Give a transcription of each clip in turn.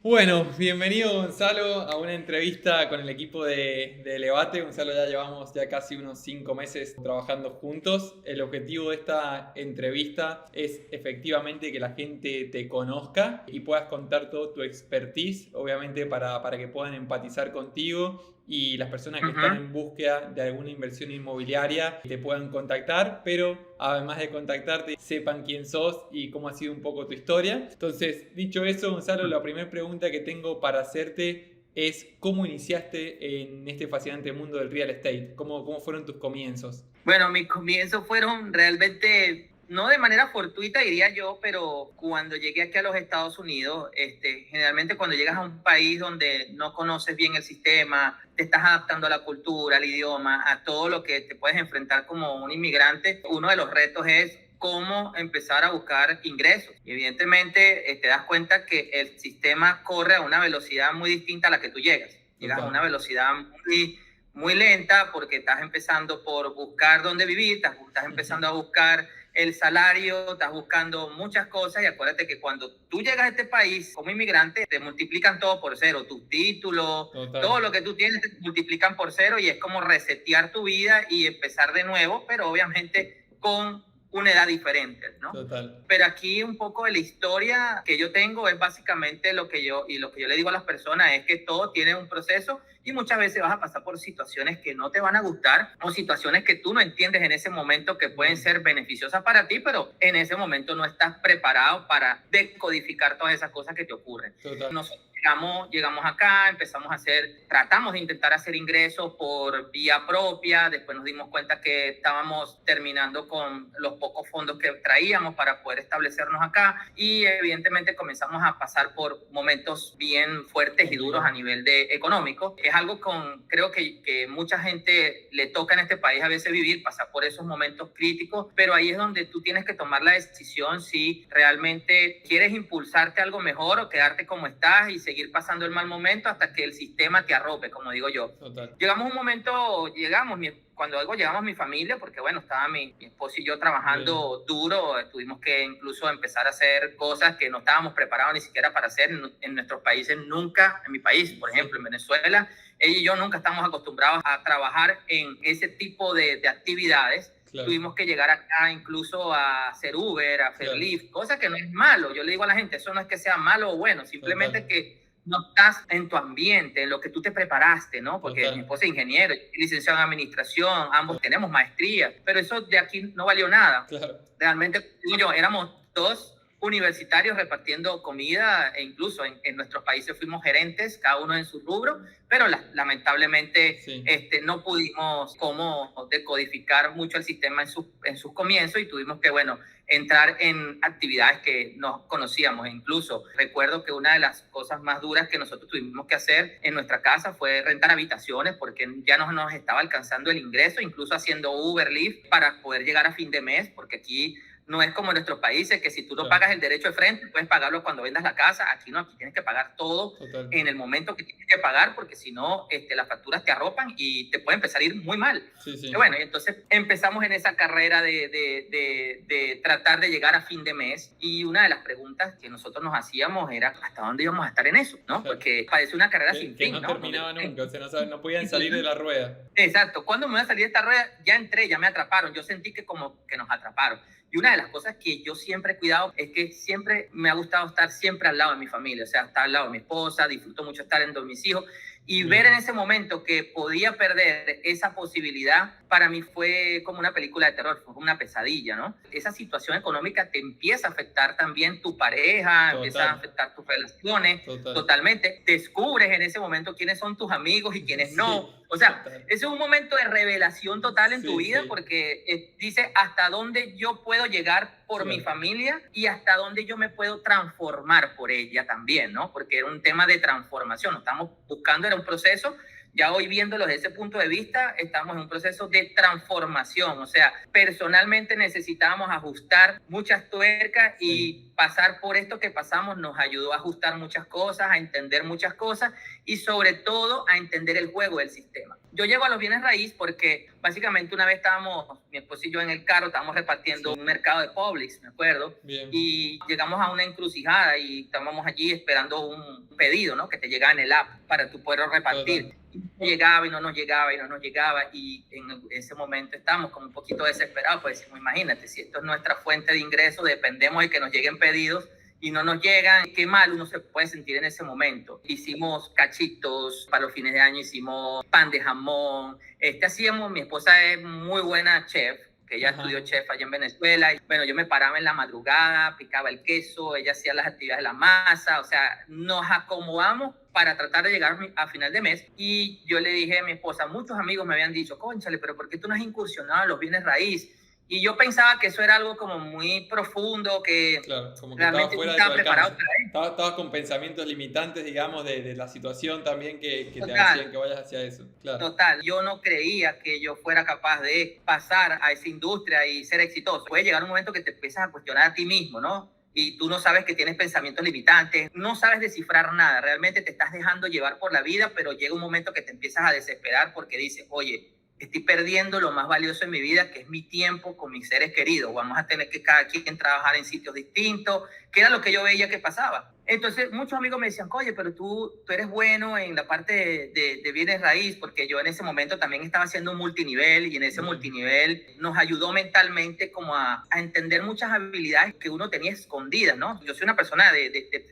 Bueno, bienvenido Gonzalo a una entrevista con el equipo de Elevate. Gonzalo, ya llevamos ya casi unos 5 meses trabajando juntos. El objetivo de esta entrevista es efectivamente que la gente te conozca y puedas contar todo tu expertise, obviamente para que puedan empatizar contigo y las personas que están Ujú. en búsqueda de alguna inversión inmobiliaria te puedan contactar, pero además de contactarte, sepan quién sos y cómo ha sido un poco tu historia. Entonces, dicho eso, Gonzalo, la primera pregunta que tengo para hacerte es ¿cómo iniciaste en este fascinante mundo del real estate? ¿Cómo fueron tus comienzos? Bueno, mis comienzos fueron realmente, no de manera fortuita diría yo, pero cuando llegué aquí a los Estados Unidos, generalmente cuando llegas a un país donde no conoces bien el sistema, te estás adaptando a la cultura, al idioma, a todo lo que te puedes enfrentar como un inmigrante, uno de los retos es cómo empezar a buscar ingresos. Y evidentemente te das cuenta que el sistema corre a una velocidad muy distinta a la que tú llegas. Llegas a una Total. velocidad muy lenta porque estás empezando por buscar dónde vivir, estás empezando a buscar el salario, estás buscando muchas cosas y acuérdate que cuando tú llegas a este país como inmigrante te multiplican todo por cero, tus títulos, todo Total. lo que tú tienes te multiplican por cero y es como resetear tu vida y empezar de nuevo, pero obviamente con una edad diferente, ¿no? Total. Pero aquí un poco de la historia que yo tengo es básicamente lo que yo le digo a las personas es que todo tiene un proceso y muchas veces vas a pasar por situaciones que no te van a gustar o situaciones que tú no entiendes en ese momento que pueden Bien. ser beneficiosas para ti, pero en ese momento no estás preparado para decodificar todas esas cosas que te ocurren. Total. Nosotros llegamos acá, tratamos de intentar hacer ingresos por vía propia, después nos dimos cuenta que estábamos terminando con los pocos fondos que traíamos para poder establecernos acá y evidentemente comenzamos a pasar por momentos bien fuertes y duros a Complicado. nivel de económico. Es algo creo que mucha gente le toca en este país a veces vivir, pasar por esos momentos críticos, pero ahí es donde tú tienes que tomar la decisión si realmente quieres impulsarte a algo mejor o quedarte como estás y seguir pasando el mal momento hasta que el sistema te arrope, como digo yo. Total. Cuando algo llegamos mi familia, porque bueno, estaba mi esposo y yo Bien. trabajando duro, tuvimos que incluso empezar a hacer cosas que no estábamos preparados ni siquiera para hacer en nuestros países, nunca, en mi país, por ejemplo, Sí. en Venezuela, ella y yo nunca estamos acostumbrados a trabajar en ese tipo de actividades. Claro. Tuvimos que llegar acá incluso a hacer Uber, a hacer Claro. Lyft, cosa que no es malo. Yo le digo a la gente, eso no es que sea malo o bueno, simplemente Total. que no estás en tu ambiente, en lo que tú te preparaste, ¿no? Porque mi Total. esposa es ingeniero, yo soy licenciado en administración, ambos tenemos maestría, pero eso de aquí no valió nada. Claro. Realmente, digo yo, éramos dos universitarios repartiendo comida e incluso en nuestros países fuimos gerentes, cada uno en su rubro, pero lamentablemente Sí. no pudimos como decodificar mucho el sistema en sus comienzos y tuvimos que, bueno, entrar en actividades que no conocíamos. E incluso recuerdo que una de las cosas más duras que nosotros tuvimos que hacer en nuestra casa fue rentar habitaciones porque ya no nos estaba alcanzando el ingreso, incluso haciendo Uber, Lyft para poder llegar a fin de mes, porque aquí no es como en nuestros países que si tú no Claro. pagas el derecho de frente, puedes pagarlo cuando vendas la casa. Aquí no, aquí tienes que pagar todo Total. en el momento que tienes que pagar, porque si no, las facturas te arropan y te puede empezar a ir muy mal. Sí, Y sí. bueno, y entonces empezamos en esa carrera de tratar de llegar a fin de mes y una de las preguntas que nosotros nos hacíamos era ¿hasta dónde íbamos a estar en eso? ¿no? Claro. Porque parece una carrera sin Que fin, no ¿no? Donde terminaba nunca, o sea, no podían salir de la rueda. exacto. ¿Cuándo me voy a salir de esta rueda? Ya entré, ya me atraparon. Yo sentí que como que nos atraparon. Y una de las cosas que yo siempre he cuidado es que siempre me ha gustado estar siempre al lado de mi familia, o sea, estar al lado de mi esposa, disfruto mucho estar en donde mis hijos y ver en Bien. ese momento que podía perder esa posibilidad, para mí fue como una película de terror, fue como una pesadilla, ¿no? Esa situación económica te empieza a afectar también tu pareja, empieza a Total. afectar tus relaciones Total. totalmente, descubres en ese momento quiénes son tus amigos y quiénes no, Sí. o sea, Total. ese es un momento de revelación total en tu Sí, vida sí. porque dice hasta dónde yo puedo llegar por mi Claro. familia y hasta dónde yo me puedo transformar por ella también, ¿no? Porque era un tema de transformación, lo estamos buscando, era un proceso. Ya hoy viéndolo desde ese punto de vista, estamos en un proceso de transformación. O sea, personalmente necesitábamos ajustar muchas tuercas Sí. y pasar por esto que pasamos nos ayudó a ajustar muchas cosas, a entender muchas cosas y sobre todo a entender el juego del sistema. Yo llego a los bienes raíz porque Básicamente una vez estábamos, mi esposo y yo en el carro, estábamos repartiendo un mercado de Publix, me acuerdo, y llegamos a una encrucijada y estábamos allí esperando un pedido, ¿no? Que te llegaba en el app para tú poderlo repartir. Y no llegaba y no nos llegaba y no nos llegaba, y en ese momento estábamos como un poquito desesperados, pues decimos, imagínate, si esto es nuestra fuente de ingreso, dependemos de que nos lleguen pedidos y no nos llegan, qué mal uno se puede sentir en ese momento. Hicimos cachitos para los fines de año, hicimos pan de jamón, hacíamos, mi esposa es muy buena chef, que ella estudió chef allá en Venezuela, y bueno, yo me paraba en la madrugada, picaba el queso, ella hacía las actividades de la masa, o sea, nos acomodamos para tratar de llegar a final de mes, y yo le dije a mi esposa, muchos amigos me habían dicho, cónchale, pero ¿por qué tú no has incursionado en los bienes raíz? Y yo pensaba que eso era algo como muy profundo, que claro, como que realmente estaba fuera no de tu estaba preparado alcance. para eso. Estabas con pensamientos limitantes, digamos, de la situación también que te Total. hacían que vayas hacia eso. Claro. Total, yo no creía que yo fuera capaz de pasar a esa industria y ser exitoso. Puede llegar un momento que te empiezas a cuestionar a ti mismo, ¿no? Y tú no sabes que tienes pensamientos limitantes, no sabes descifrar nada, realmente te estás dejando llevar por la vida, pero llega un momento que te empiezas a desesperar porque dices, oye, estoy perdiendo lo más valioso en mi vida, que es mi tiempo con mis seres queridos. Vamos a tener que cada quien trabajar en sitios distintos, que era lo que yo veía que pasaba. Entonces, muchos amigos me decían, oye, pero tú eres bueno en la parte de bienes raíz, porque yo en ese momento también estaba haciendo un multinivel, y en ese multinivel nos ayudó mentalmente como a entender muchas habilidades que uno tenía escondidas, ¿no? Yo soy una persona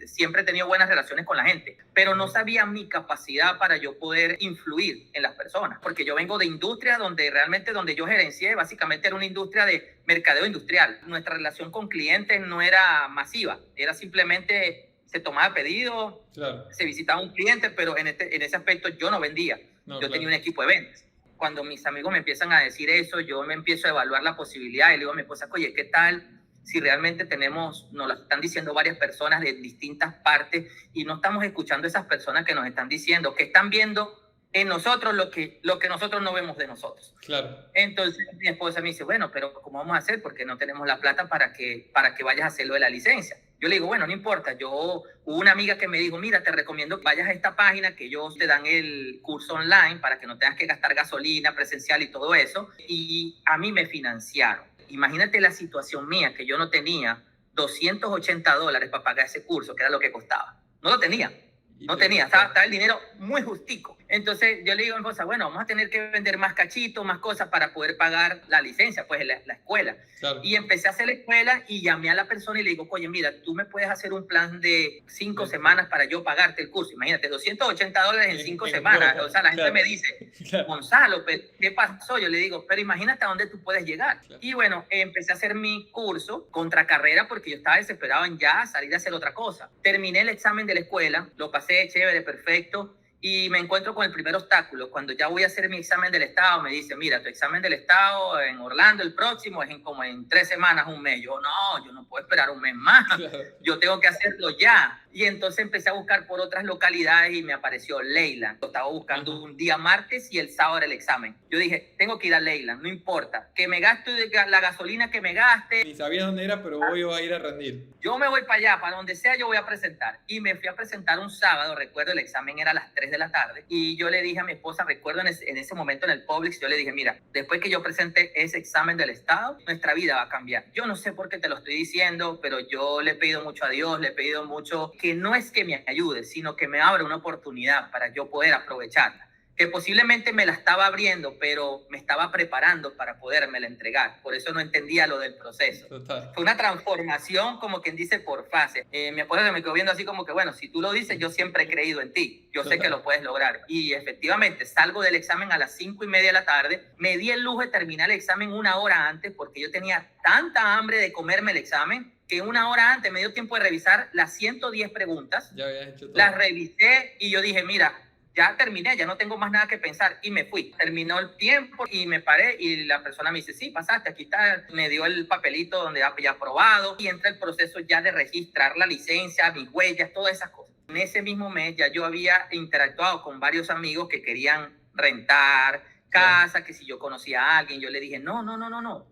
siempre he tenido buenas relaciones con la gente, pero no sabía mi capacidad para yo poder influir en las personas, porque yo vengo de industria donde yo gerencié, básicamente era una industria de mercadeo industrial. Nuestra relación con clientes no era masiva, era simplemente se tomaba pedido, claro, se visitaba un cliente, pero en ese aspecto yo no vendía, yo tenía un equipo de ventas. Cuando mis amigos me empiezan a decir eso, yo me empiezo a evaluar la posibilidad y le digo a mi esposa, oye, ¿qué tal si realmente nos lo están diciendo varias personas de distintas partes y no estamos escuchando a esas personas que nos están diciendo, que están viendo en nosotros lo que nosotros no vemos de nosotros? Claro. Entonces mi esposa me dice, bueno, pero ¿cómo vamos a hacer? Porque no tenemos la plata para que vayas a hacerlo de la licencia. Yo le digo, bueno, no importa. Hubo una amiga que me dijo, mira, te recomiendo que vayas a esta página, que ellos te dan el curso online para que no tengas que gastar gasolina presencial y todo eso. Y a mí me financiaron. Imagínate la situación mía, que yo no tenía $280 para pagar ese curso, que era lo que costaba. No lo tenía. No tenía, estaba el dinero muy justico. Entonces yo le digo a mi esposa, bueno, vamos a tener que vender más cachitos, más cosas para poder pagar la licencia, pues la escuela. Claro. Y empecé a hacer la escuela y llamé a la persona y le digo, oye, mira, tú me puedes hacer un plan de 5 semanas para yo pagarte el curso. Imagínate, $280 en 5 semanas. O sea, la gente me dice, Gonzalo, ¿qué pasó? Yo le digo, pero imagínate a dónde tú puedes llegar. Claro. Y bueno, empecé a hacer mi curso contra carrera porque yo estaba desesperado en ya salir a hacer otra cosa. Terminé el examen de la escuela, lo pasé chévere, perfecto. Y me encuentro con el primer obstáculo. Cuando ya voy a hacer mi examen del Estado, me dice, mira, tu examen del Estado en Orlando, el próximo, es como en 3 semanas, un mes. Yo no puedo esperar un mes más. Claro. Yo tengo que hacerlo ya. Y entonces empecé a buscar por otras localidades y me apareció Leyland. Yo estaba buscando un día martes y el sábado era el examen. Yo dije, tengo que ir a Leyland, no importa. Que me gaste la gasolina que me gaste. Ni sabía dónde era, pero voy a ir a rendir. Yo me voy para allá, para donde sea yo voy a presentar. Y me fui a presentar un sábado, recuerdo, el examen era a las 3 de la tarde. Y yo le dije a mi esposa, recuerdo en ese momento en el Publix, yo le dije, mira, después que yo presente ese examen del Estado, nuestra vida va a cambiar. Yo no sé por qué te lo estoy diciendo, pero yo le he pedido mucho a Dios, le he pedido mucho que no es que me ayude, sino que me abra una oportunidad para yo poder aprovecharla. Que posiblemente me la estaba abriendo, pero me estaba preparando para podérmela entregar. Por eso no entendía lo del proceso. Total. Fue una transformación, como quien dice, por fase. Mi esposa me quedó viendo así como que, bueno, si tú lo dices, yo siempre he creído en ti. Yo sé que lo puedes lograr. Y efectivamente, salgo del examen a las 5:30 de la tarde. Me di el lujo de terminar el examen 1 hora antes porque yo tenía tanta hambre de comerme el examen que 1 hora antes me dio tiempo de revisar las 110 preguntas. Ya había hecho todo. Las revisé y yo dije, mira, ya terminé, ya no tengo más nada que pensar, y me fui. Terminó el tiempo y me paré y la persona me dice, sí, pasaste, aquí está, me dio el papelito donde ya aprobado, y entra el proceso ya de registrar la licencia, mis huellas, todas esas cosas. En ese mismo mes ya yo había interactuado con varios amigos que querían rentar casa, que si yo conocía a alguien, yo le dije, no,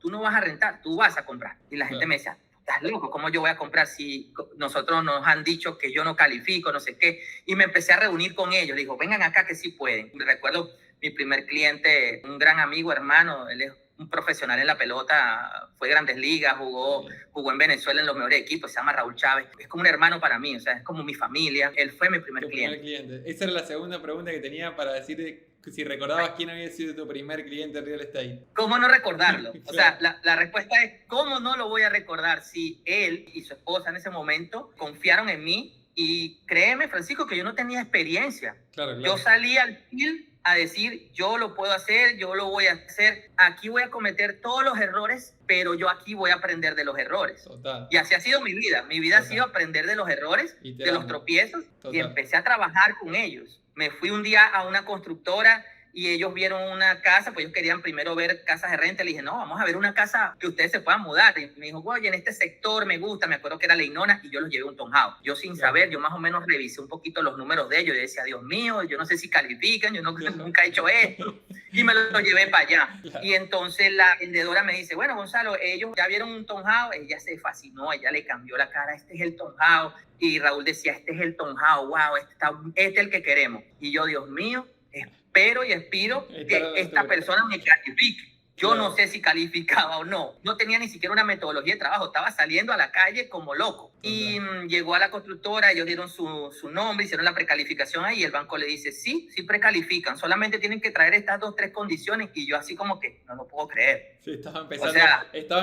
tú no vas a rentar, tú vas a comprar. Y la gente me decía, estás loco, ¿cómo yo voy a comprar si nosotros nos han dicho que yo no califico, no sé qué? Y me empecé a reunir con ellos. Le digo, vengan acá que sí pueden. Me recuerdo, mi primer cliente, un gran amigo, hermano. Él es un profesional en la pelota, fue Grandes Ligas, jugó en Venezuela en los mejores equipos, se llama Raúl Chávez. Es como un hermano para mí, o sea, es como mi familia. Él fue mi primer cliente. Esa era la segunda pregunta que tenía para decirte si recordabas quién había sido tu primer cliente en real estate. ¿Cómo no recordarlo? O sea, la respuesta es, ¿cómo no lo voy a recordar si él y su esposa en ese momento confiaron en mí? Y créeme, Francisco, que yo no tenía experiencia. Claro. Yo salí al field a decir, yo lo puedo hacer, yo lo voy a hacer, aquí voy a cometer todos los errores, pero yo aquí voy a aprender de los errores. Total. Y así ha sido mi vida ha sido aprender de los errores, de los tropiezos, y empecé a trabajar con ellos. Me fui un día a una constructora y ellos vieron una casa, pues ellos querían primero ver casas de renta. Le dije, no, vamos a ver una casa que ustedes se puedan mudar. Y me dijo, oye, en este sector me gusta, me acuerdo que era Leinona, y yo los llevé a un townhouse. Yo sin saber, yo más o menos revisé un poquito los números de ellos. Yo decía, Dios mío, yo no sé si califican, yo nunca he hecho esto. Y me los llevé para allá. Y entonces la vendedora me dice, bueno, Gonzalo, ellos ya vieron un townhouse. Ella se fascinó, ella le cambió la cara, este es el townhouse. Y Raúl decía, este es el townhouse, wow, este es el que queremos. Y yo, Dios mío, espero y aspiro que esta persona me califique. Yo no sé si calificaba o no. No tenía ni siquiera una metodología de trabajo. Estaba saliendo a la calle como loco. Y llegó a la constructora, ellos dieron su nombre, hicieron la precalificación ahí. Y el banco le dice, sí precalifican. Solamente tienen que traer estas 2, 3 condiciones. Y yo así como que no lo puedo creer. Sí, estaba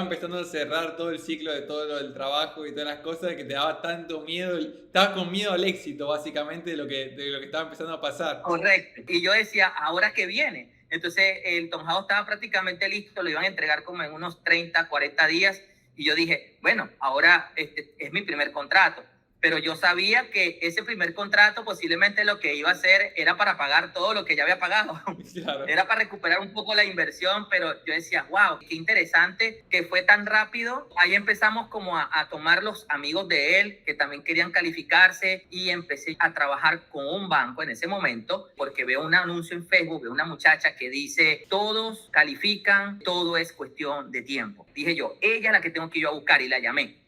empezando a cerrar todo el ciclo de todo lo del trabajo y todas las cosas que te daba tanto miedo. Estaba con miedo al éxito, básicamente, de lo que estaba empezando a pasar. Correcto. Y yo decía, ¿ahora qué viene? Entonces el townhouse estaba prácticamente listo, lo iban a entregar como en unos 30, 40 días. Y yo dije, bueno, ahora es mi primer contrato. Pero yo sabía que ese primer contrato posiblemente lo que iba a hacer era para pagar todo lo que ya había pagado. Claro. Era para recuperar un poco la inversión, pero yo decía, wow, qué interesante que fue tan rápido. Ahí empezamos como a tomar los amigos de él que también querían calificarse y empecé a trabajar con un banco en ese momento porque veo un anuncio en Facebook, veo una muchacha que dice, todos califican, todo es cuestión de tiempo. Dije yo, ella es la que tengo que ir a buscar y la llamé.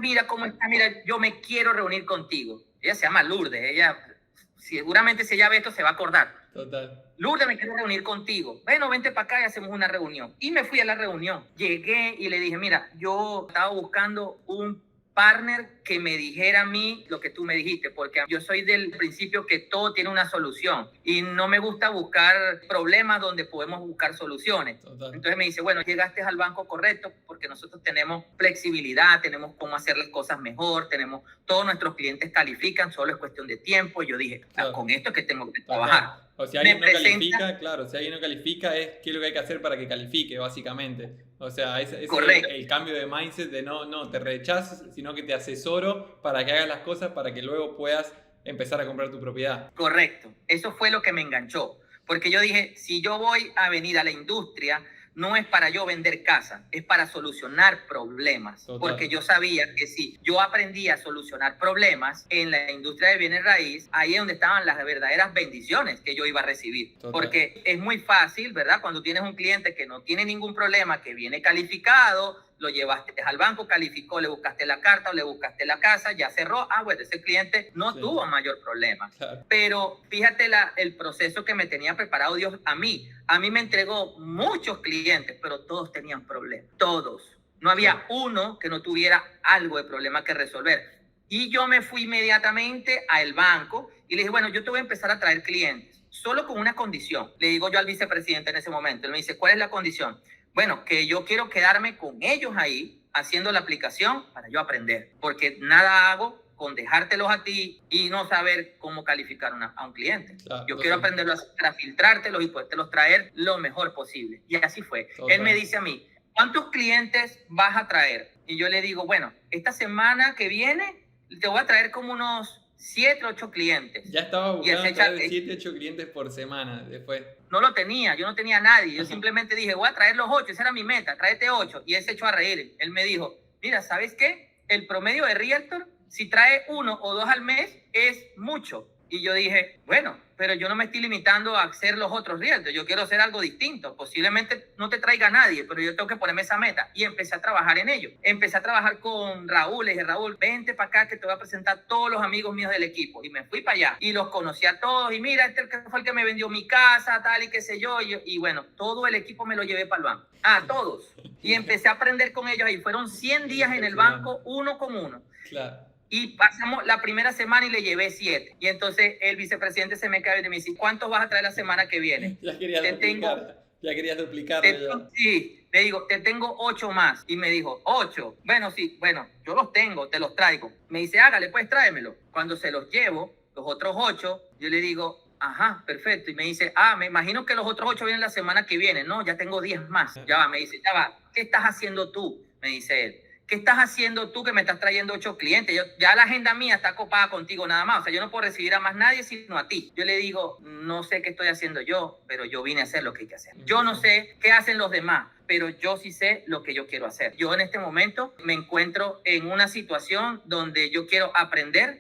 Mira cómo está, mira, yo me quiero reunir contigo. Ella se llama Lourdes, ella seguramente si ella ve esto se va a acordar. Total. Lourdes, me quiero reunir contigo. Bueno, vente para acá y hacemos una reunión. Y me fui a la reunión. Llegué y le dije, mira, yo estaba buscando un partner que me dijera a mí lo que tú me dijiste, porque yo soy del principio que todo tiene una solución y no me gusta buscar problemas donde podemos buscar soluciones. Total. Entonces me dice, bueno, llegaste al banco correcto porque nosotros tenemos flexibilidad, tenemos cómo hacer las cosas mejor, todos nuestros clientes califican, solo es cuestión de tiempo. Y yo dije, claro, con esto es que tengo que trabajar. O si alguien no califica, claro, si alguien no califica es qué es lo que hay que hacer para que califique, básicamente. O sea, es el cambio de mindset de no te rechazas, sino que te asesoro para que hagas las cosas para que luego puedas empezar a comprar tu propiedad. Correcto. Eso fue lo que me enganchó. Porque yo dije, si yo voy a venir a la industria, no es para yo vender casa, es para solucionar problemas. Total. Porque yo sabía que si yo aprendía a solucionar problemas en la industria de bienes raíz, ahí es donde estaban las verdaderas bendiciones que yo iba a recibir. Total. Porque es muy fácil, ¿verdad? Cuando tienes un cliente que no tiene ningún problema, que viene calificado, lo llevaste al banco, calificó, le buscaste la carta o le buscaste la casa, ya cerró. Bueno, ese cliente no tuvo mayor problema. Claro. Pero fíjate el proceso que me tenía preparado Dios a mí. A mí me entregó muchos clientes, pero todos tenían problemas. Todos. No había uno que no tuviera algo de problema que resolver. Y yo me fui inmediatamente al banco y le dije, bueno, yo te voy a empezar a traer clientes, solo con una condición. Le digo yo al vicepresidente en ese momento. Él me dice, ¿cuál es la condición? Bueno, que yo quiero quedarme con ellos ahí haciendo la aplicación para yo aprender, porque nada hago con dejártelos a ti y no saber cómo calificar a un cliente. Claro, yo quiero aprenderlos a filtrártelos y podértelos traer lo mejor posible. Y así fue. Total. Él me dice a mí, ¿cuántos clientes vas a traer? Y yo le digo, bueno, esta semana que viene te voy a traer como unos 7, 8 clientes. Ya estaba buscando traer 7, 8 clientes por semana después. No lo tenía, yo no tenía a nadie. Yo simplemente dije, voy a traer los 8, esa era mi meta, tráete 8. Y él se echó a reír. Él me dijo, mira, ¿sabes qué? El promedio de Realtor si trae 1 o 2 al mes es mucho. Y yo dije, bueno, pero yo no me estoy limitando a hacer los otros realtors, yo quiero hacer algo distinto. Posiblemente no te traiga nadie, pero yo tengo que ponerme esa meta. Y empecé a trabajar en ello. Empecé a trabajar con Raúl. Le dije, Raúl, vente para acá que te voy a presentar a todos los amigos míos del equipo. Y me fui para allá y los conocí a todos. Y mira, este fue el que me vendió mi casa, tal y qué sé yo. Y bueno, todo el equipo me lo llevé para el banco. A todos. Y empecé a aprender con ellos. Y fueron 100 días en el banco, uno con uno. Claro. Y pasamos la primera semana y le llevé 7. Y entonces el vicepresidente se me cae y me dice, ¿cuántos vas a traer la semana que viene? Ya querías duplicar. Sí, le digo, te tengo 8 más. Y me dijo, 8. Bueno, sí, bueno, yo los tengo, te los traigo. Me dice, hágale, pues tráemelo. Cuando se los llevo, los otros 8, yo le digo, ajá, perfecto. Y me dice, me imagino que los otros 8 vienen la semana que viene. No, ya tengo 10 más. Ya va, me dice, ya va, ¿qué estás haciendo tú? Me dice él. ¿Qué estás haciendo tú que me estás trayendo 8 clientes? Ya la agenda mía está copada contigo nada más. O sea, yo no puedo recibir a más nadie sino a ti. Yo le digo, no sé qué estoy haciendo yo, pero yo vine a hacer lo que hay que hacer. Yo no sé qué hacen los demás, pero yo sí sé lo que yo quiero hacer. Yo en este momento me encuentro en una situación donde yo quiero aprender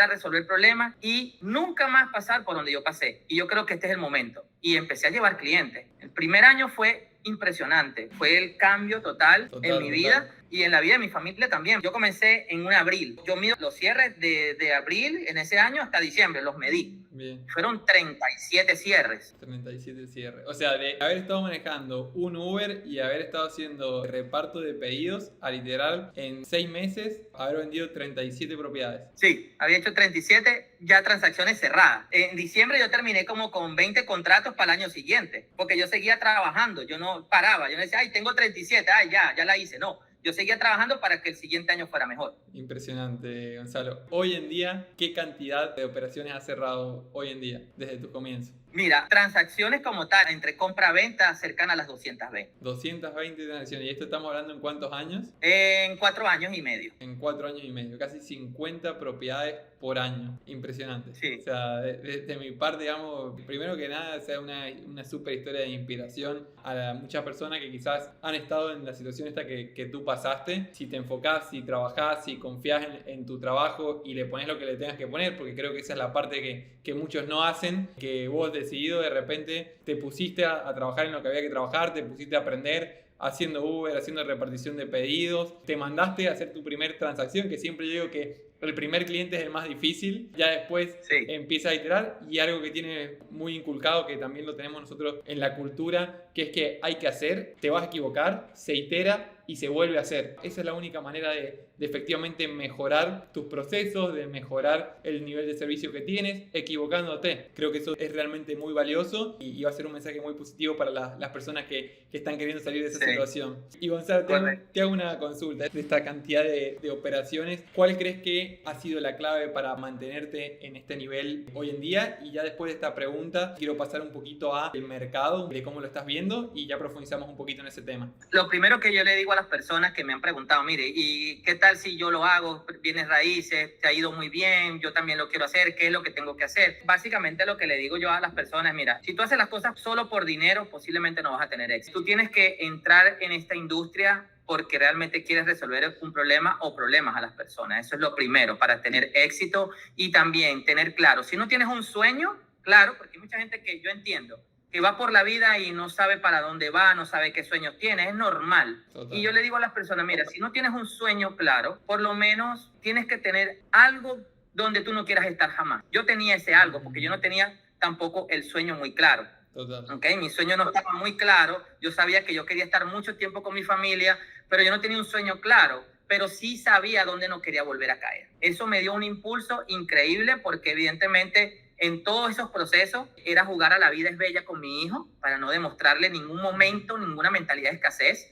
a resolver problemas y nunca más pasar por donde yo pasé. Y yo creo que este es el momento. Y empecé a llevar clientes. El primer año fue impresionante. Fue el cambio total en mi vida y en la vida de mi familia también. Yo comencé en un abril. Yo mido los cierres de abril en ese año hasta diciembre, los medí. Bien. Fueron 37 cierres. 37 cierres. O sea, de haber estado manejando un Uber y haber estado haciendo reparto de pedidos, a literal, en 6 meses, haber vendido 37 propiedades. Sí, había hecho 37 ya transacciones cerradas. En diciembre yo terminé como con 20 contratos para el año siguiente, porque yo seguía trabajando, yo no paraba. Yo no decía, tengo 37, ya la hice. No, yo seguía trabajando para que el siguiente año fuera mejor. Impresionante, Gonzalo. Hoy en día, ¿qué cantidad de operaciones has cerrado hoy en día, desde tu comienzo? Mira, transacciones como tal, entre compra-venta, cercanas a las 220. 220 transacciones. ¿Y esto estamos hablando en cuántos años? En 4 años y medio. En 4 años y medio. Casi 50 propiedades por año. Impresionante. Sí. O sea, de mi parte, digamos, primero que nada, sea una súper historia de inspiración a muchas personas que quizás han estado en la situación esta que tú pasaste. Si te enfocás, si trabajás, si confías en tu trabajo y le pones lo que le tengas que poner, porque creo que esa es la parte que muchos no hacen, que vos decidido de repente te pusiste a trabajar en lo que había que trabajar, te pusiste a aprender haciendo Uber, haciendo repartición de pedidos, te mandaste a hacer tu primer transacción, que siempre yo digo que el primer cliente es el más difícil, ya después empieza a iterar, y algo que tiene muy inculcado, que también lo tenemos nosotros en la cultura, que es que hay que hacer, te vas a equivocar, se itera y se vuelve a hacer. Esa es la única manera de efectivamente mejorar tus procesos, de mejorar el nivel de servicio que tienes, equivocándote. Creo que eso es realmente muy valioso y va a ser un mensaje muy positivo para las personas que están queriendo salir de esa situación. Y Gonzalo, te hago una consulta de esta cantidad de operaciones. ¿Cuál crees que ha sido la clave para mantenerte en este nivel hoy en día? Y ya después de esta pregunta, quiero pasar un poquito al mercado, de cómo lo estás viendo, y ya profundizamos un poquito en ese tema. Lo primero que yo le digo a las personas que me han preguntado, mire, ¿y qué tal si yo lo hago? Bienes raíces, te ha ido muy bien, yo también lo quiero hacer, ¿qué es lo que tengo que hacer? Básicamente lo que le digo yo a las personas, mira, si tú haces las cosas solo por dinero, posiblemente no vas a tener éxito. Tú tienes que entrar en esta industria porque realmente quieres resolver un problema o problemas a las personas. Eso es lo primero para tener éxito y también tener claro. Si no tienes un sueño, claro, porque hay mucha gente que yo entiendo que va por la vida y no sabe para dónde va, no sabe qué sueños tiene, es normal. Total. Y yo le digo a las personas, mira, si no tienes un sueño claro, por lo menos tienes que tener algo donde tú no quieras estar jamás. Yo tenía ese algo porque yo no tenía tampoco el sueño muy claro. Total. Okay, mi sueño no estaba muy claro, yo sabía que yo quería estar mucho tiempo con mi familia, pero yo no tenía un sueño claro, pero sí sabía dónde no quería volver a caer. Eso me dio un impulso increíble porque evidentemente en todos esos procesos era jugar a la vida es bella con mi hijo para no demostrarle en ningún momento ninguna mentalidad de escasez.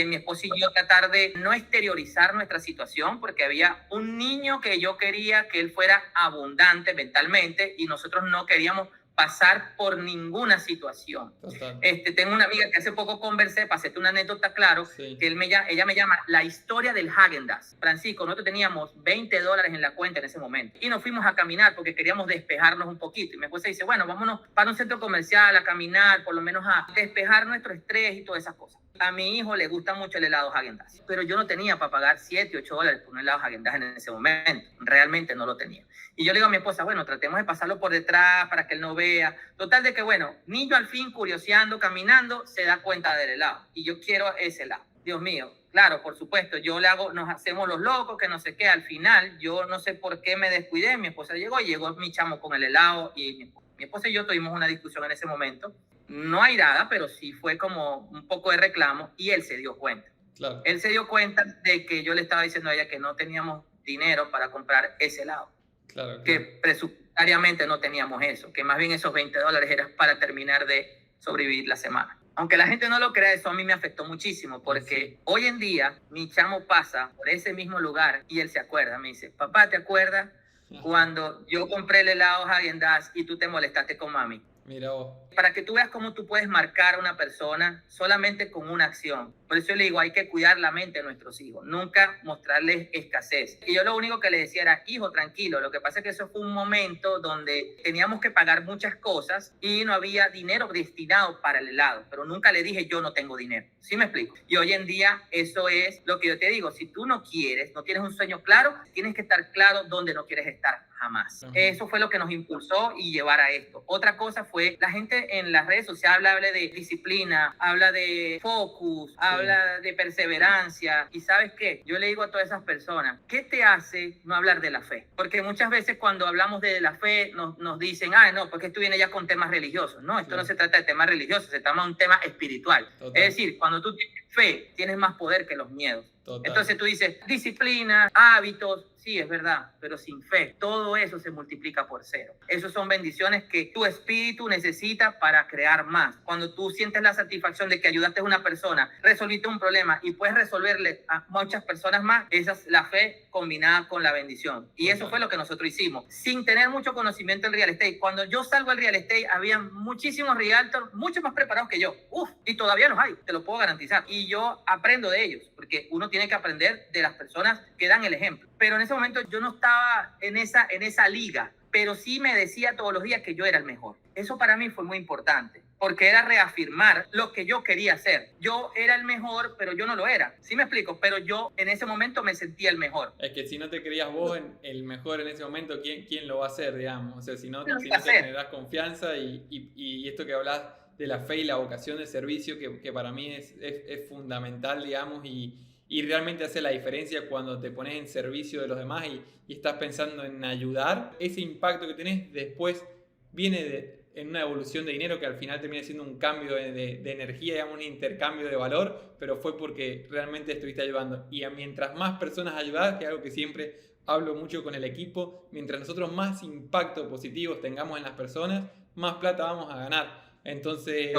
Mi esposo y yo tratar de no exteriorizar nuestra situación porque había un niño que yo quería que él fuera abundante mentalmente y nosotros no queríamos pasar por ninguna situación. Tengo una amiga que hace poco conversé, para hacerte una anécdota, claro, que ella me llama la historia del Häagen-Dazs. Francisco, nosotros teníamos $20 en la cuenta en ese momento y nos fuimos a caminar porque queríamos despejarnos un poquito. Y mi esposa dice, bueno, vámonos para un centro comercial a caminar, por lo menos a despejar nuestro estrés y todas esas cosas. A mi hijo le gusta mucho el helado Häagen-Dazs, pero yo no tenía para pagar $7, $8 por un helado Häagen-Dazs en ese momento. Realmente no lo tenía. Y yo le digo a mi esposa, bueno, tratemos de pasarlo por detrás para que él no vea. Total de que, bueno, niño al fin, curioseando, caminando, se da cuenta del helado. Y yo quiero ese helado. Dios mío, claro, por supuesto, yo le hago, nos hacemos los locos, que no sé qué. Al final, yo no sé por qué me descuidé. Mi esposa llegó mi chamo con el helado y mi esposa y yo tuvimos una discusión en ese momento. No airada, pero sí fue como un poco de reclamo y él se dio cuenta. Claro. Él se dio cuenta de que yo le estaba diciendo a ella que no teníamos dinero para comprar ese helado. Claro. Que presupuestariamente no teníamos eso, que más bien esos $20 eran para terminar de sobrevivir la semana. Aunque la gente no lo crea, eso a mí me afectó muchísimo, porque hoy en día mi chamo pasa por ese mismo lugar y él se acuerda, me dice, papá, ¿te acuerdas cuando yo compré el helado Häagen-Dazs y tú te molestaste con mami? Mira vos. Para que tú veas cómo tú puedes marcar a una persona solamente con una acción. Por eso yo le digo, hay que cuidar la mente de nuestros hijos, nunca mostrarles escasez. Y yo lo único que le decía era, hijo, tranquilo, lo que pasa es que eso fue un momento donde teníamos que pagar muchas cosas y no había dinero destinado para el helado, pero nunca le dije, yo no tengo dinero. ¿Sí me explico? Y hoy en día eso es lo que yo te digo, si tú no quieres, no tienes un sueño claro, tienes que estar claro dónde no quieres estar. Jamás. Eso fue lo que nos impulsó y llevar a esto. Otra cosa fue, la gente en las redes sociales habla de disciplina, habla de focus, habla de perseverancia. ¿Y sabes qué? Yo le digo a todas esas personas, ¿qué te hace no hablar de la fe? Porque muchas veces cuando hablamos de la fe nos dicen, no, porque tú vienes ya con temas religiosos. No, esto no se trata de temas religiosos, se trata de un tema espiritual. Total. Es decir, cuando tú tienes fe, tienes más poder que los miedos. Total. Entonces tú dices, disciplina, hábitos, sí, es verdad, pero sin fe, todo eso se multiplica por 0. Esas son bendiciones que tu espíritu necesita para crear más. Cuando tú sientes la satisfacción de que ayudaste a una persona, resolviste un problema y puedes resolverle a muchas personas más, esa es la fe combinada con la bendición. Y eso fue lo que nosotros hicimos, sin tener mucho conocimiento del real estate. Cuando yo salgo al real estate, había muchísimos realtors, mucho más preparados que yo. Y todavía los hay, te lo puedo garantizar. Y yo aprendo de ellos, porque uno tiene que aprender de las personas que dan el ejemplo. Pero en ese momento yo no estaba en esa liga, pero sí me decía todos los días que yo era el mejor. Eso para mí fue muy importante, porque era reafirmar lo que yo quería hacer. Yo era el mejor, pero yo no lo era. ¿Sí me explico? Pero yo en ese momento me sentía el mejor. Es que si no te creías vos el mejor en ese momento, ¿quién lo va a hacer, digamos? O sea, si no te generás confianza y esto que hablas de la fe y la vocación de servicio, que para mí es fundamental, digamos, y realmente hace la diferencia cuando te pones en servicio de los demás y estás pensando en ayudar. Ese impacto que tenés después viene en una evolución de dinero que al final termina siendo un cambio de energía, digamos, un intercambio de valor, pero fue porque realmente estuviste ayudando. Y mientras más personas ayudas, que es algo que siempre hablo mucho con el equipo, mientras nosotros más impacto positivos tengamos en las personas, más plata vamos a ganar. Entonces,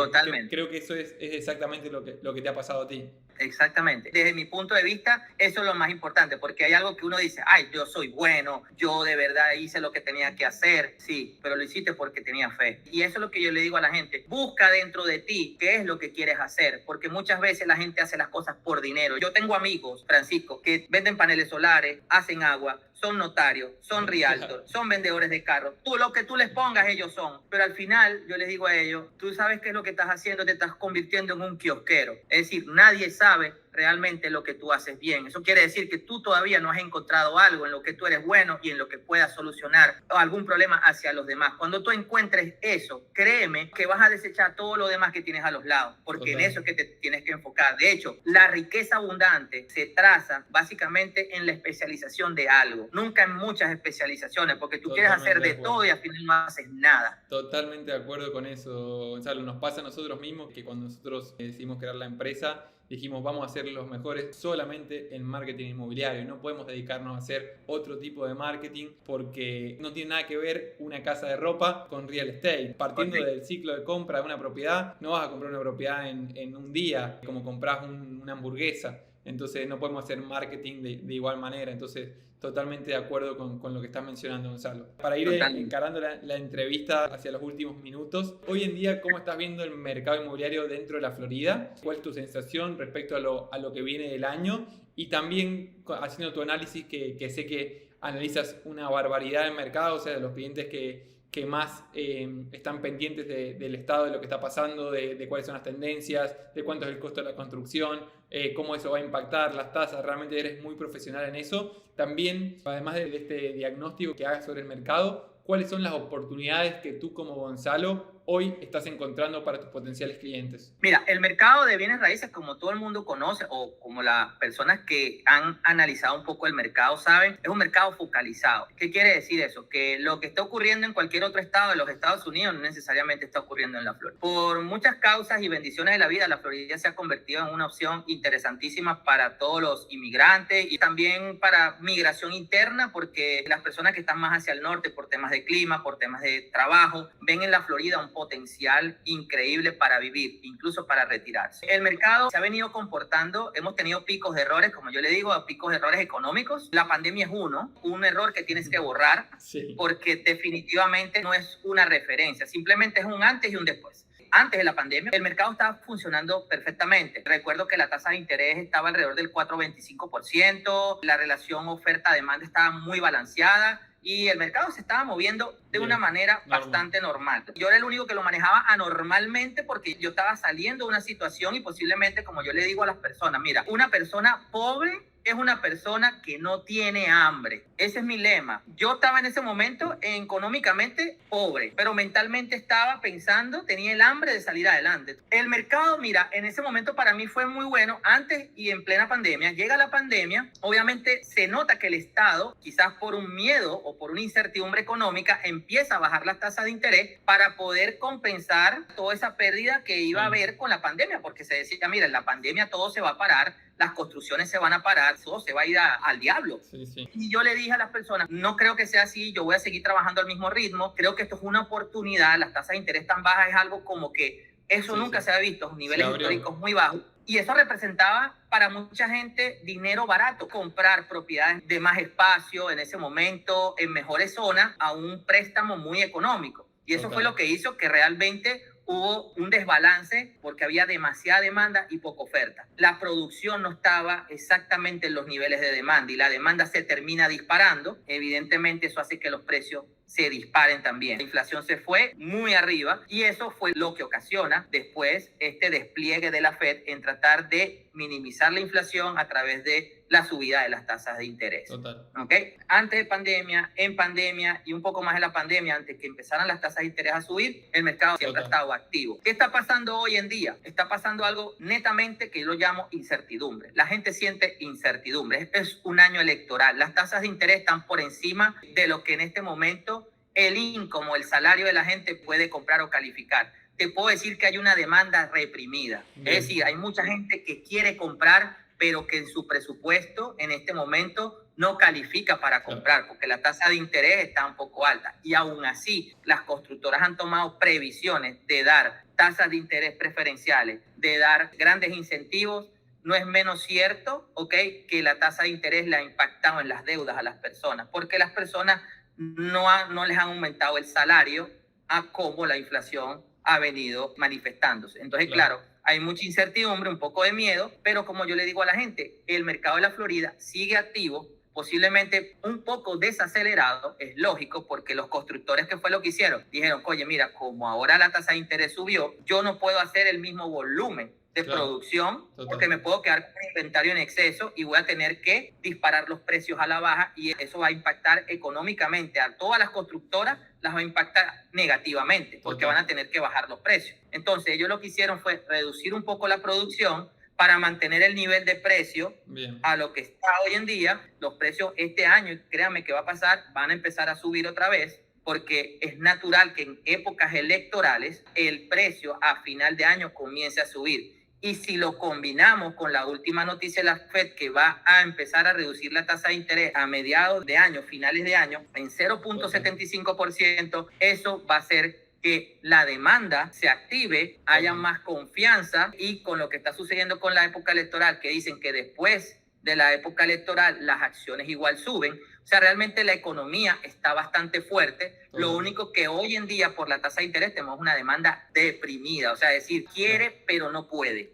creo que eso es exactamente lo que te ha pasado a ti. Exactamente. Desde mi punto de vista, eso es lo más importante, porque hay algo que uno dice, yo soy bueno, yo de verdad hice lo que tenía que hacer. Sí, pero lo hiciste porque tenía fe. Y eso es lo que yo le digo a la gente. Busca dentro de ti qué es lo que quieres hacer, porque muchas veces la gente hace las cosas por dinero. Yo tengo amigos, Francisco, que venden paneles solares, hacen agua, son notarios, son realtors, son vendedores de carros. Lo que tú les pongas, ellos son. Pero al final, yo les digo a ellos, tú sabes qué es lo que estás haciendo, te estás convirtiendo en un kiosquero. Es decir, nadie sabe realmente lo que tú haces bien. Eso quiere decir que tú todavía no has encontrado algo en lo que tú eres bueno y en lo que puedas solucionar algún problema hacia los demás. Cuando tú encuentres eso, créeme que vas a desechar todo lo demás que tienes a los lados, porque en eso es que te tienes que enfocar. De hecho, la riqueza abundante se traza básicamente en la especialización de algo, nunca en muchas especializaciones, porque tú quieres hacer de todo y al final no haces nada. Totalmente de acuerdo con eso, Gonzalo. Nos pasa a nosotros mismos que cuando nosotros decidimos crear la empresa, dijimos vamos a ser los mejores solamente en marketing inmobiliario, no podemos dedicarnos a hacer otro tipo de marketing porque no tiene nada que ver una casa de ropa con real estate. Partiendo del ciclo de compra de una propiedad, no vas a comprar una propiedad en un día como compras una hamburguesa. Entonces no podemos hacer marketing de igual manera. Entonces totalmente de acuerdo con lo que estás mencionando, Gonzalo. Para ir encarando la entrevista hacia los últimos minutos, hoy en día, ¿cómo estás viendo el mercado inmobiliario dentro de la Florida? ¿Cuál es tu sensación respecto a lo que viene del año? Y también haciendo tu análisis, que sé que analizas una barbaridad del mercado, o sea, de los clientes que más están pendientes del estado, de lo que está pasando, de cuáles son las tendencias, de cuánto es el costo de la construcción, cómo eso va a impactar las tasas. Realmente eres muy profesional en eso. También, además de este diagnóstico que hagas sobre el mercado, ¿cuáles son las oportunidades que tú como Gonzalo hoy estás encontrando para tus potenciales clientes? Mira, el mercado de bienes raíces, como todo el mundo conoce, o como las personas que han analizado un poco el mercado saben, es un mercado focalizado. ¿Qué quiere decir eso? Que lo que está ocurriendo en cualquier otro estado de los Estados Unidos no necesariamente está ocurriendo en la Florida. Por muchas causas y bendiciones de la vida, la Florida se ha convertido en una opción interesantísima para todos los inmigrantes y también para migración interna, porque las personas que están más hacia el norte por temas de clima, por temas de trabajo, ven en la Florida un potencial increíble para vivir, incluso para retirarse. El mercado se ha venido comportando, hemos tenido picos de errores, como yo le digo, picos de errores económicos. La pandemia es un error que tienes que borrar, sí, porque definitivamente no es una referencia, simplemente es un antes y un después. Antes de la pandemia, el mercado estaba funcionando perfectamente. Recuerdo que la tasa de interés estaba alrededor del 4,25%, la relación oferta-demanda estaba muy balanceada y el mercado se estaba moviendo de una manera bastante normal. Yo era el único que lo manejaba anormalmente porque yo estaba saliendo de una situación y posiblemente, como yo le digo a las personas, mira, una persona pobre es una persona que no tiene hambre. Ese es mi lema. Yo estaba en ese momento económicamente pobre, pero mentalmente estaba pensando, tenía el hambre de salir adelante. El mercado, mira, en ese momento para mí fue muy bueno, antes y en plena pandemia. Llega la pandemia, obviamente se nota que el Estado, quizás por un miedo o por una incertidumbre económica, empieza a bajar las tasas de interés para poder compensar toda esa pérdida que iba a haber con la pandemia, porque se decía, mira, en la pandemia todo se va a parar, las construcciones se van a parar, todo se va a ir al diablo. Sí, sí. Y yo le dije a las personas, no creo que sea así, yo voy a seguir trabajando al mismo ritmo, creo que esto es una oportunidad, las tasas de interés tan bajas es algo como que eso nunca se ha visto, niveles históricos muy bajos. Y eso representaba para mucha gente dinero barato, comprar propiedades de más espacio en ese momento, en mejores zonas, a un préstamo muy económico. Y eso fue lo que hizo que realmente hubo un desbalance porque había demasiada demanda y poca oferta. La producción no estaba exactamente en los niveles de demanda y la demanda se termina disparando. Evidentemente eso hace que los precios se disparen también. La inflación se fue muy arriba y eso fue lo que ocasiona después este despliegue de la Fed en tratar de minimizar la inflación a través de la subida de las tasas de interés. Total. ¿Okay? Antes de pandemia, en pandemia y un poco más en la pandemia, antes que empezaran las tasas de interés a subir, el mercado siempre ha estado activo. ¿Qué está pasando hoy en día? Está pasando algo netamente que yo lo llamo incertidumbre. La gente siente incertidumbre. Este es un año electoral. Las tasas de interés están por encima de lo que en este momento el income o el salario de la gente puede comprar o calificar. Te puedo decir que hay una demanda reprimida. Bien. Es decir, hay mucha gente que quiere comprar, pero que en su presupuesto en este momento no califica para comprar porque la tasa de interés está un poco alta. Y aún así, las constructoras han tomado previsiones de dar tasas de interés preferenciales, de dar grandes incentivos. No es menos cierto, que la tasa de interés le ha impactado en las deudas a las personas, porque las personas no les han aumentado el salario a cómo la inflación ha venido manifestándose. Entonces, claro, hay mucha incertidumbre, un poco de miedo, pero como yo le digo a la gente, el mercado de la Florida sigue activo, posiblemente un poco desacelerado, es lógico, porque los constructores, ¿qué fue lo que hicieron? Dijeron, oye, mira, como ahora la tasa de interés subió, yo no puedo hacer el mismo volumen de producción, porque me puedo quedar con inventario en exceso y voy a tener que disparar los precios a la baja y eso va a impactar económicamente a todas las constructoras, las va a impactar negativamente porque van a tener que bajar los precios. Entonces ellos lo que hicieron fue reducir un poco la producción para mantener el nivel de precio a lo que está hoy en día. Los precios este año, créanme que va a pasar, van a empezar a subir otra vez, porque es natural que en épocas electorales el precio a final de año comience a subir. Y si lo combinamos con la última noticia de la Fed, que va a empezar a reducir la tasa de interés a mediados de año, finales de año, en 0,75%, eso va a hacer que la demanda se active, haya más confianza, y con lo que está sucediendo con la época electoral, que dicen que después de la época electoral las acciones igual suben. O sea, realmente la economía está bastante fuerte. Lo único que hoy en día por la tasa de interés tenemos una demanda deprimida. O sea, es decir, quiere pero no puede.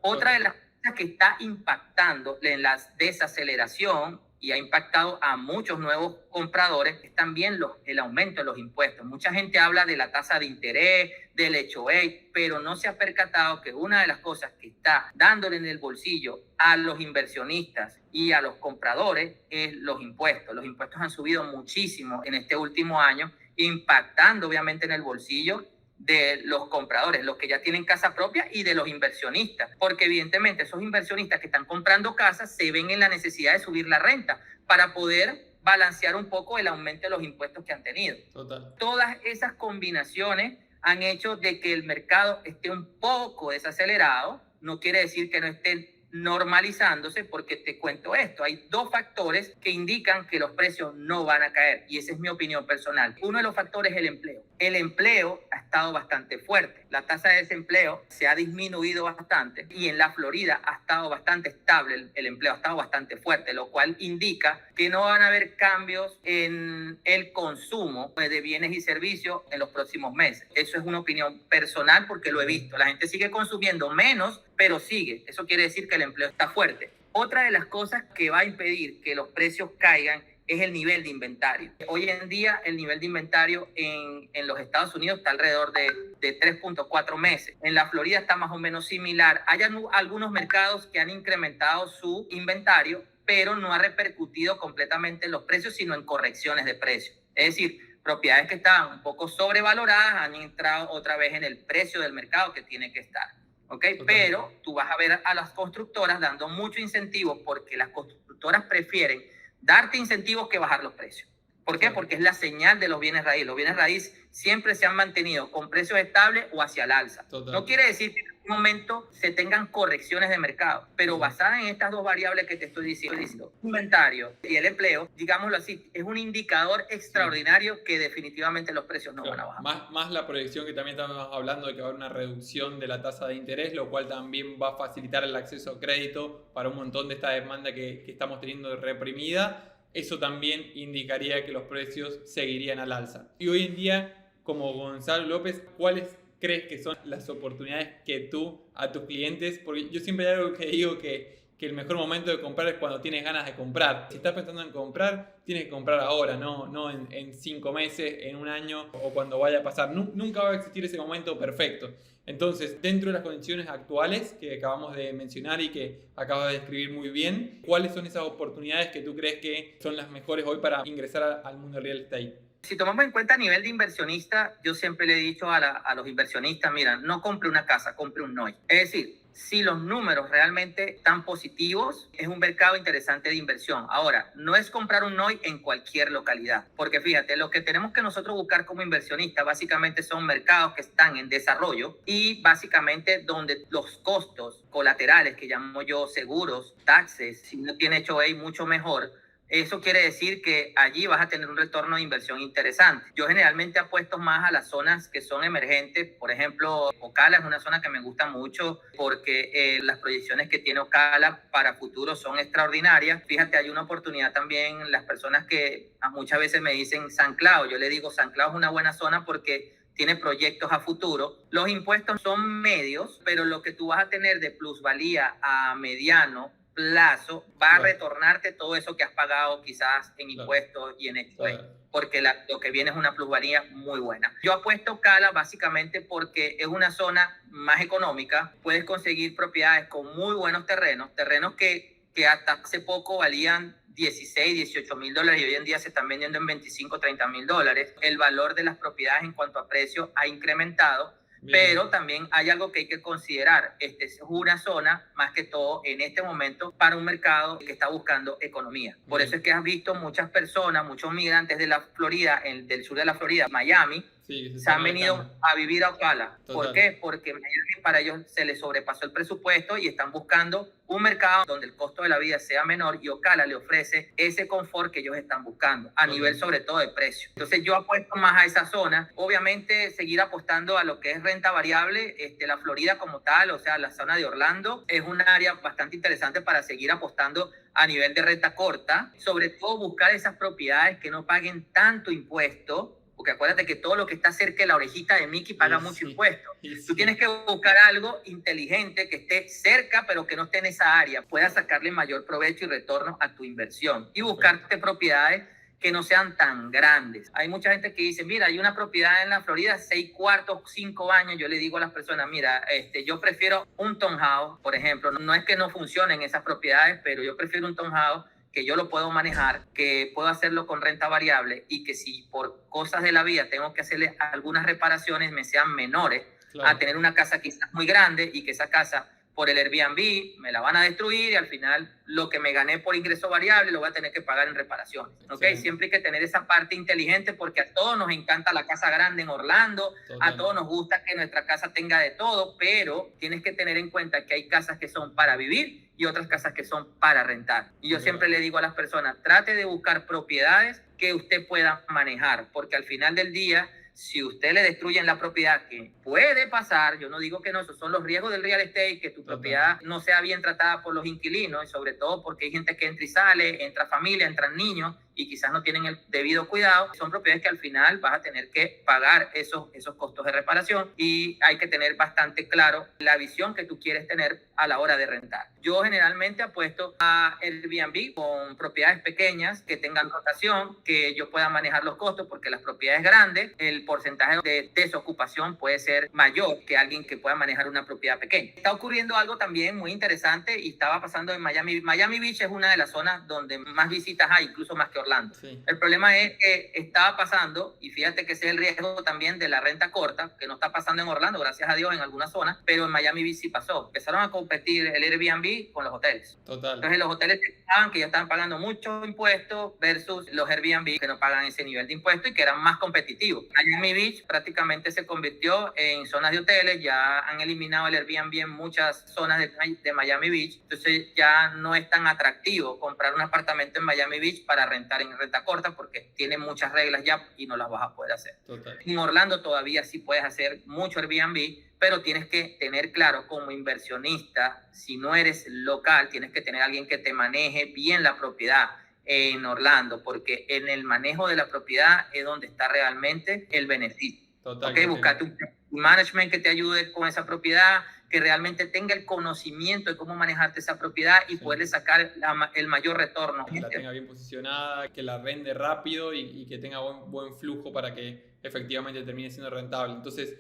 Otra de las cosas que está impactando en la desaceleración y ha impactado a muchos nuevos compradores es también el aumento de los impuestos. Mucha gente habla de la tasa de interés, del HOA, pero no se ha percatado que una de las cosas que está dándole en el bolsillo a los inversionistas y a los compradores es los impuestos. Los impuestos han subido muchísimo en este último año, impactando obviamente en el bolsillo de los compradores, los que ya tienen casa propia, y de los inversionistas, porque evidentemente esos inversionistas que están comprando casas se ven en la necesidad de subir la renta para poder balancear un poco el aumento de los impuestos que han tenido. Total. Todas esas combinaciones han hecho de que el mercado esté un poco desacelerado. No quiere decir que no esté normalizándose, porque te cuento esto, hay dos factores que indican que los precios no van a caer, y esa es mi opinión personal. Uno de los factores es el empleo. El empleo ha estado bastante fuerte, la tasa de desempleo se ha disminuido bastante, y en la Florida ha estado bastante estable, el empleo ha estado bastante fuerte, lo cual indica que no van a haber cambios en el consumo de bienes y servicios en los próximos meses. Eso es una opinión personal, porque lo he visto, la gente sigue consumiendo menos, pero sigue. Eso quiere decir que el empleo está fuerte. Otra de las cosas que va a impedir que los precios caigan es el nivel de inventario. Hoy en día el nivel de inventario en los Estados Unidos está alrededor de 3.4 meses. En la Florida está más o menos similar. Hay algunos mercados que han incrementado su inventario, pero no ha repercutido completamente en los precios, sino en correcciones de precios. Es decir, propiedades que estaban un poco sobrevaloradas han entrado otra vez en el precio del mercado que tiene que estar. Okay. Pero tú vas a ver a las constructoras dando mucho incentivo, porque las constructoras prefieren darte incentivos que bajar los precios. ¿Por qué? Porque es la señal de los bienes raíz. Los bienes raíz siempre se han mantenido con precios estables o hacia el alza. Total. No quiere decir que en un momento se tengan correcciones de mercado, pero basadas en estas dos variables que te estoy diciendo, el inventario y el empleo, digámoslo así, es un indicador extraordinario que definitivamente los precios no van a bajar. Más la proyección que también estamos hablando de que va a haber una reducción de la tasa de interés, lo cual también va a facilitar el acceso a crédito para un montón de esta demanda que estamos teniendo reprimida. Eso también indicaría que los precios seguirían al alza. Y hoy en día, como Gonzalo López, ¿cuáles crees que son las oportunidades que tú a tus clientes? Porque yo siempre hay algo que digo que el mejor momento de comprar es cuando tienes ganas de comprar. Si estás pensando en comprar, tienes que comprar ahora, no en 5 meses, en un año o cuando vaya a pasar. Nunca va a existir ese momento perfecto. Entonces, dentro de las condiciones actuales que acabamos de mencionar y que acabas de describir muy bien, ¿cuáles son esas oportunidades que tú crees que son las mejores hoy para ingresar al mundo del real estate? Si tomamos en cuenta a nivel de inversionista, yo siempre le he dicho a los inversionistas, mira, no compre una casa, compre un NOI. Es decir, si los números realmente están positivos, es un mercado interesante de inversión. Ahora, no es comprar un NOI en cualquier localidad, porque fíjate, lo que tenemos que nosotros buscar como inversionistas básicamente son mercados que están en desarrollo y básicamente donde los costos colaterales, que llamo yo seguros, taxes, si no tiene HOA, mucho mejor. Eso quiere decir que allí vas a tener un retorno de inversión interesante. Yo generalmente apuesto más a las zonas que son emergentes. Por ejemplo, Ocala es una zona que me gusta mucho porque las proyecciones que tiene Ocala para futuro son extraordinarias. Fíjate, hay una oportunidad también, las personas que muchas veces me dicen San Clau, yo le digo San Clau es una buena zona porque tiene proyectos a futuro. Los impuestos son medios, pero lo que tú vas a tener de plusvalía a mediano plazo va a retornarte todo eso que has pagado quizás en impuestos y en HOA, porque lo que viene es una plusvalía muy buena. Yo apuesto Cala básicamente porque es una zona más económica, puedes conseguir propiedades con muy buenos terrenos que hasta hace poco valían 16, 18 mil dólares y hoy en día se están vendiendo en 25, 30 mil dólares. El valor de las propiedades en cuanto a precio ha incrementado. Bien. Pero también hay algo que hay que considerar. Es una zona, más que todo en este momento, para un mercado que está buscando economía. Por eso es que has visto muchas personas, muchos migrantes de la Florida, del sur de la Florida, Miami, se han venido a vivir a Ocala. ¿Por qué? Porque Miami para ellos se les sobrepasó el presupuesto y están buscando un mercado donde el costo de la vida sea menor y Ocala le ofrece ese confort que ellos están buscando a nivel sobre todo de precio. Entonces yo apuesto más a esa zona. Obviamente seguir apostando a lo que es renta variable. La Florida como tal, o sea, la zona de Orlando es un área bastante interesante para seguir apostando a nivel de renta corta. Sobre todo buscar esas propiedades que no paguen tanto impuesto, porque acuérdate que todo lo que está cerca de la orejita de Mickey paga mucho impuesto. Tú tienes que buscar algo inteligente que esté cerca, pero que no esté en esa área, pueda sacarle mayor provecho y retorno a tu inversión y buscarte propiedades que no sean tan grandes. Hay mucha gente que dice, mira, hay una propiedad en la Florida, 6 cuartos, 5 baños. Yo le digo a las personas, mira, yo prefiero un townhouse, por ejemplo. No es que no funcionen esas propiedades, pero yo prefiero un townhouse que yo lo puedo manejar, que puedo hacerlo con renta variable y que si por cosas de la vida tengo que hacerle algunas reparaciones me sean menores, claro, a tener una casa quizás muy grande y que esa casa por el Airbnb me la van a destruir y al final lo que me gané por ingreso variable lo voy a tener que pagar en reparaciones. ¿Okay? Sí. Siempre hay que tener esa parte inteligente porque a todos nos encanta la casa grande en Orlando, total, a todos nos gusta que nuestra casa tenga de todo, pero tienes que tener en cuenta que hay casas que son para vivir y otras casas que son para rentar. Y yo siempre le digo a las personas, trate de buscar propiedades que usted pueda manejar, porque al final del día, si usted le destruyen la propiedad, que puede pasar, yo no digo que no, esos son los riesgos del real estate, que tu propiedad no sea bien tratada por los inquilinos, y sobre todo porque hay gente que entra y sale, entra familia, entran niños, y quizás no tienen el debido cuidado. Son propiedades que al final vas a tener que pagar esos costos de reparación y hay que tener bastante claro la visión que tú quieres tener a la hora de rentar. Yo generalmente apuesto a Airbnb con propiedades pequeñas que tengan rotación, que yo pueda manejar los costos porque las propiedades grandes, el porcentaje de desocupación puede ser mayor que alguien que pueda manejar una propiedad pequeña. Está ocurriendo algo también muy interesante y estaba pasando en Miami. Miami Beach es una de las zonas donde más visitas hay, incluso más que Orlando. Sí. El problema es que estaba pasando, y fíjate que ese es el riesgo también de la renta corta, que no está pasando en Orlando, gracias a Dios, en algunas zonas, pero en Miami Beach sí pasó. Empezaron a competir el Airbnb con los hoteles. Total. Entonces los hoteles que ya estaban pagando muchos impuestos versus los Airbnb que no pagan ese nivel de impuestos y que eran más competitivos. Miami Beach prácticamente se convirtió en zonas de hoteles, ya han eliminado el Airbnb en muchas zonas de Miami Beach, entonces ya no es tan atractivo comprar un apartamento en Miami Beach para rentar en renta corta porque tiene muchas reglas ya y no las vas a poder hacer. Total. En Orlando todavía sí puedes hacer mucho Airbnb, pero tienes que tener claro como inversionista, si no eres local, tienes que tener alguien que te maneje bien la propiedad en Orlando, porque en el manejo de la propiedad es donde está realmente el beneficio. Total. Okay, buscate un management que te ayude con esa propiedad, que realmente tenga el conocimiento de cómo manejarte esa propiedad y poderle sacar el mayor retorno. Que la tenga bien posicionada, que la rende rápido y que tenga buen flujo para que efectivamente termine siendo rentable. Entonces,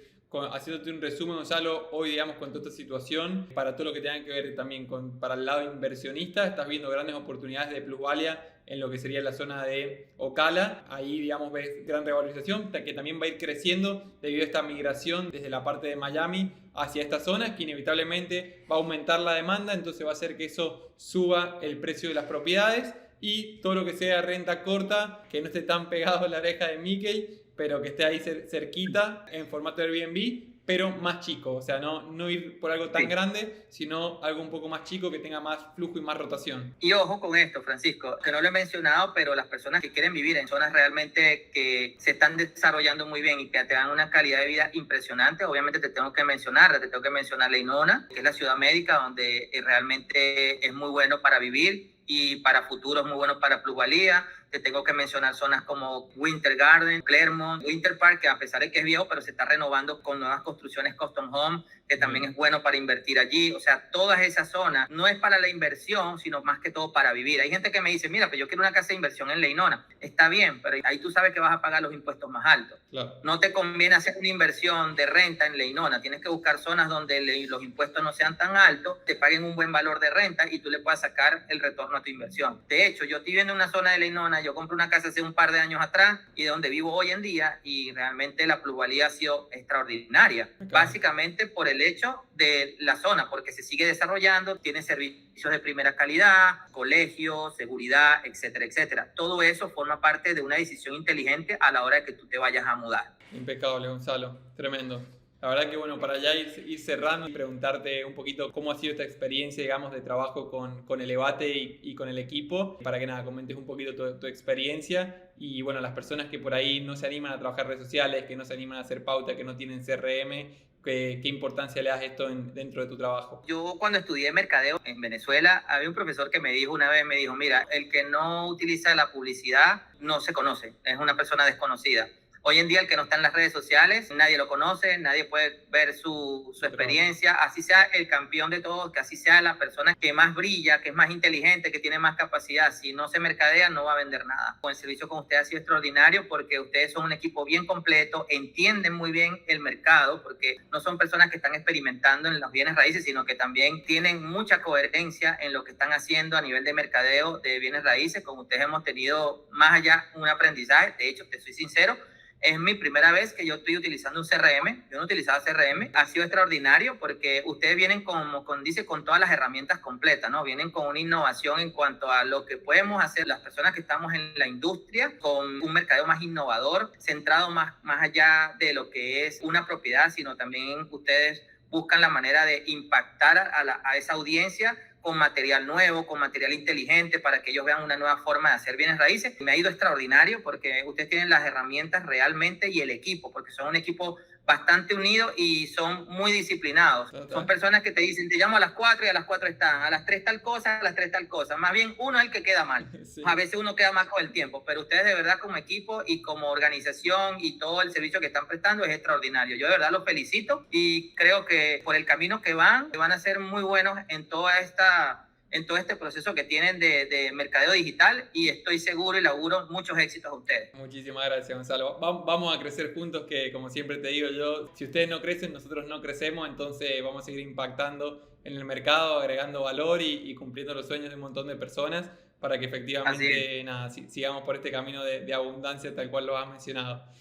haciéndote un resumen, Gonzalo, hoy digamos con toda esta situación, para todo lo que tenga que ver también para el lado inversionista, estás viendo grandes oportunidades de plusvalia en lo que sería la zona de Ocala. Ahí, digamos, ves gran revalorización que también va a ir creciendo debido a esta migración desde la parte de Miami hacia estas zonas, que inevitablemente va a aumentar la demanda, entonces va a hacer que eso suba el precio de las propiedades y todo lo que sea renta corta, que no esté tan pegado a la oreja de Mickey, pero que esté ahí cerquita en formato de Airbnb, pero más chico, o sea, no ir por algo tan grande, sino algo un poco más chico que tenga más flujo y más rotación. Y ojo con esto, Francisco, que no lo he mencionado, pero las personas que quieren vivir en zonas realmente que se están desarrollando muy bien y que te dan una calidad de vida impresionante, obviamente te tengo que mencionar Leynona, que es la ciudad médica donde realmente es muy bueno para vivir y para futuro es muy bueno para plusvalía. Te tengo que mencionar zonas como Winter Garden, Claremont, Winter Park, que a pesar de que es viejo, pero se está renovando con nuevas construcciones custom home, que también es bueno para invertir allí. O sea, todas esas zonas no es para la inversión, sino más que todo para vivir. Hay gente que me dice, mira, pero yo quiero una casa de inversión en Leynona. Está bien, pero ahí tú sabes que vas a pagar los impuestos más altos. Claro. No te conviene hacer una inversión de renta en Leynona. Tienes que buscar zonas donde los impuestos no sean tan altos, te paguen un buen valor de renta y tú le puedas sacar el retorno a tu inversión. De hecho, yo estoy viviendo en una zona de Leynona. Yo compré una casa hace un par de años atrás y de donde vivo hoy en día y realmente la plusvalía ha sido extraordinaria. Okay. Básicamente por el hecho de la zona, porque se sigue desarrollando, tiene servicios de primera calidad, colegios, seguridad, etcétera, etcétera. Todo eso forma parte de una decisión inteligente a la hora de que tú te vayas a mudar. Impecable, Gonzalo. Tremendo. La verdad que bueno, para ya ir cerrando y preguntarte un poquito cómo ha sido esta experiencia, digamos, de trabajo con Elevate y con el equipo, para que nada, comentes un poquito tu experiencia y bueno, las personas que por ahí no se animan a trabajar redes sociales, que no se animan a hacer pauta, que no tienen CRM, ¿qué importancia le das esto dentro de tu trabajo? Yo cuando estudié mercadeo en Venezuela, había un profesor que una vez me dijo, mira, el que no utiliza la publicidad no se conoce, es una persona desconocida. Hoy en día el que no está en las redes sociales, nadie lo conoce, nadie puede ver su experiencia, así sea el campeón de todos, que así sea la persona que más brilla, que es más inteligente, que tiene más capacidad. Si no se mercadea, no va a vender nada. Con el servicio con ustedes ha sido extraordinario porque ustedes son un equipo bien completo, entienden muy bien el mercado, porque no son personas que están experimentando en los bienes raíces, sino que también tienen mucha coherencia en lo que están haciendo a nivel de mercadeo de bienes raíces. Con ustedes hemos tenido más allá un aprendizaje. De hecho, te soy sincero, es mi primera vez que yo estoy utilizando un CRM. Yo no utilizaba CRM. Ha sido extraordinario porque ustedes vienen con todas las herramientas completas, ¿no? Vienen con una innovación en cuanto a lo que podemos hacer las personas que estamos en la industria, con un mercadeo más innovador, centrado más allá de lo que es una propiedad, sino también ustedes buscan la manera de impactar a esa audiencia con material nuevo, con material inteligente, para que ellos vean una nueva forma de hacer bienes raíces. Me ha ido extraordinario porque ustedes tienen las herramientas realmente y el equipo, porque son un equipo bastante unido y son muy disciplinados. Total. Son personas que te dicen, te llamo a las 4 y a las 4 están, a las 3 tal cosa, a las 3 tal cosa. Más bien uno es el que queda mal. Sí. A veces uno queda mal con el tiempo, pero ustedes de verdad como equipo y como organización y todo el servicio que están prestando es extraordinario. Yo de verdad los felicito y creo que por el camino que van a ser muy buenos en todo este proceso que tienen de mercadeo digital, y estoy seguro y le auguro muchos éxitos a ustedes. Muchísimas gracias, Gonzalo. Vamos a crecer juntos, que como siempre te digo yo, si ustedes no crecen, nosotros no crecemos, entonces vamos a seguir impactando en el mercado, agregando valor y cumpliendo los sueños de un montón de personas para que efectivamente sigamos por este camino de abundancia tal cual lo has mencionado.